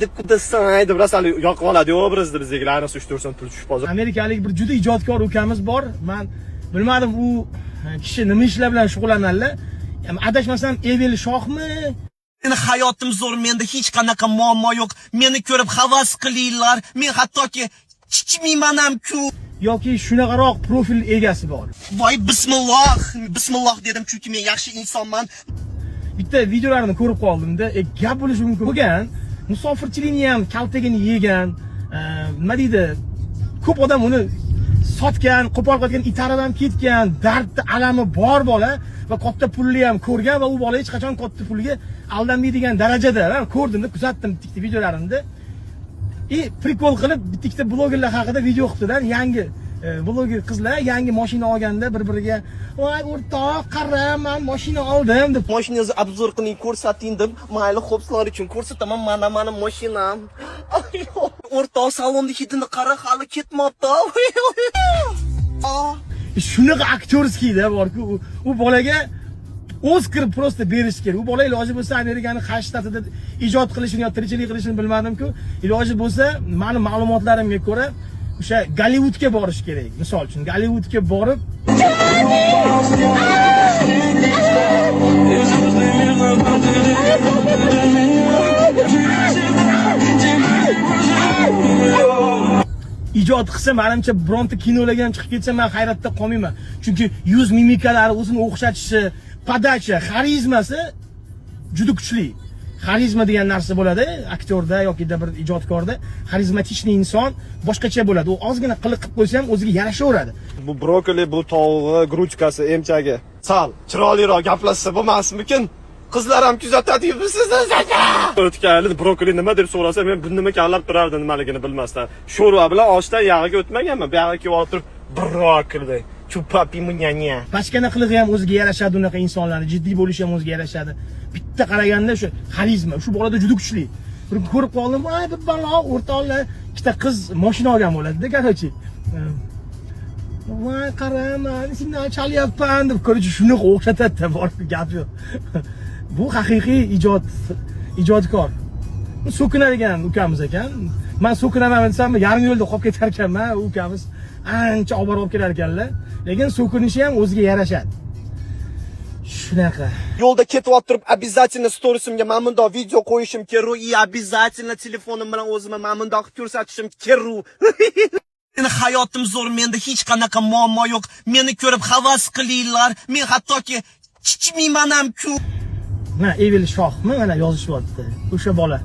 deb kudasaydi rasal yoqib oladi obrazda bizga ayniqsa 3-4 so'm pul tushib qolsa. Amerikalik bir juda ijodkor ukamiz bor. Men bilmadim u kishi nima ishlar bilan shug'ullanadilar. Adashmasam Evel Shohmi? Meni hayotim zo'r, menda hech qanaqa muammo yo'q. Meni ko'rib havas qilinglar. Men hattoki chichmayman ham-ku. Yoki shunaqaroq profil egasi bor. Voy bismillah dedim, chunki men yaxshi insonman. Bitta videolarini ko'rib qoldimda, gap bo'lishi mumkin bo'lgan. Musofirchilikni ham kaltagini yegan, nima deydi? Ko'p odam uni sotgan, qo'pol qilgan, itarib ham ketgan, dardda alami bor bola va katta pulni ham ko'rgan va u bola hech qachon katta pulga aldanmaydigan darajada. Men ko'rdimda, kuzatdim bitta videolarini. Prikol qilib bitta blogerlar haqida video qildilar. Yangi bloger qizlar yangi mashina olganda bir-biriga "Voy o'rtoq, qara, men mashina oldim" deb Mashinangizni obzor qiling, ko'rsating deb, mayli xo'pslar uchun ko'rsataman, mana mashinam. O'rtoq, salonni hidini qara, hali ketmabdi. Shunaqa aktyorskiyda borku, u bolaga Oscar просто berish kerak. U bola iloji bo'lsa Amerikaning Xash shtatida ijod qilishini yoki tirikchilik qilishini bilmadim-ku. Iloji bo'lsa, meni ma'lumotlarimga ko'ra o'sha Gollivudga borish kerak. Misol uchun Gollivudga borib ijod qilsa, menimcha bironta kinolarga ham chiqib ketsa, men hayratda qolmayman. Chunki yuz mimikalari, o'zini o'xshatishi, podacha, xarizmasi juda kuchli. Xarizma degan narsa bo'ladi aktyorda yoki bir ijodkorda. Xarizmatichni inson boshqacha bo'ladi. U ozgina qiliq qilib qo'ysa ham o'ziga yarashaveradi. Bu brokoli, bu tovug'i, gruchkasi, emchagi sal chiroyliroq gaplashsa bo'lmasmikin? Qizlar ham kuzatadi-ku sizni. O'tganida brokoli nima deb so'rasa, men bu nima kanlab turardim nimaligini bilmasdan. Sho'rva bilan oshdan yog'iga o'tmaganman. Bu yoqqa kelib o'tirib brokoli, chupapi munyanya. Bachkana qilig'i ham o'ziga yarashadi, unaqa insonlarni jiddiy bo'lishi ham o'ziga yarashadi. Bitta qaraganda shu xarizma, shu bolada juda kuchli. Bir ko'rib qoldim, "Voy, bir balo o'rtoqlar, ikkita qiz mashina olgan bo'ladi-da, qarochi. Voy, qarama, sendan chalyapman" deb ko'rchi shunaqa o'xshatadi-da, bor gap yo'q. Bu haqiqiy ijodkor. So'kinadigan ukamiz ekan. Men so'kinaman desam, yarim yo'lda qolib ketar ekanman. U ukamiz ancha olib borib kelar ekanlar. Lekin so'kinishi ham o'ziga yarashadi. Shunaqa. Yo'lda ketyapib turib, обязательно storiesimga men bundoq video qo'yishim kerak, и обязательно telefonim bilan o'zimni men bundoq ko'rsatishim kerak. Meni hayotim zo'r, menda hech qanaqa muammo yo'q. Meni ko'rib havas qilinglar. Men hattoki chichmayman ham-ku. Mana Evel Shohmi mana yozishyapti. O'sha bola.